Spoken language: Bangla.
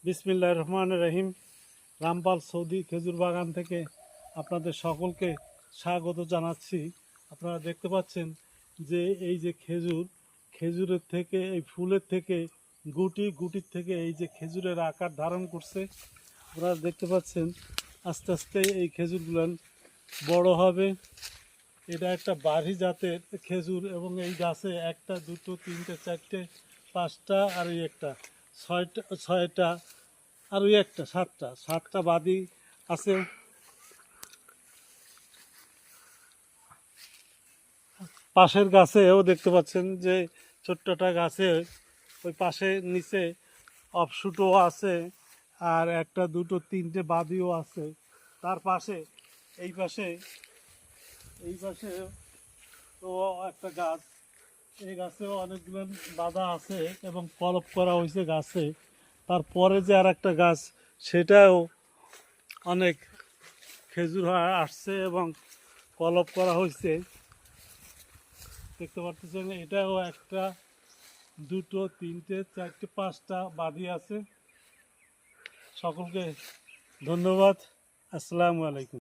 বিসমিল্লাহির রহমানির রহিম। রামপাল সৌদি খেজুর বাগান থেকে আপনাদের সকলকে স্বাগত জানাচ্ছি। আপনারা দেখতে পাচ্ছেন যে এই যে খেজুরের থেকে, এই ফুলের থেকে, গুটির থেকে এই যে খেজুরের আকার ধারণ করছে। আপনারা দেখতে পাচ্ছেন আস্তে আস্তে এই খেজুরগুলো বড় হবে। এটা একটা বাড়ি জাতের খেজুর এবং এই গাছে একটা, দুটো, তিনটে, চারটে, পাঁচটা আর ওই একটা, ছয়টা আর ওই একটা, সাতটা বাদি আছে। পাশের গাছেও দেখতে পাচ্ছেন যে ছোট্টটা গাছে ওই পাশে নিচে অফশুটও আছে, আর একটা, দুটো, তিনটে বাদিও আছে। তার পাশে এই পাশে তো একটা গাছ, এই গাছেও অনেকগুলো বাঁধা আছে এবং কলপ করা হয়েছে গাছে। তারপরে যে আর একটা গাছ, সেটাও অনেক খেজুর আসছে এবং কলপ করা হয়েছে। দেখতে পাচ্ছেন এটাও একটা, দুটো, তিনটে, চারটে, পাঁচটা বাদি আছে। সকলকে ধন্যবাদ। আসসালামু আলাইকুম।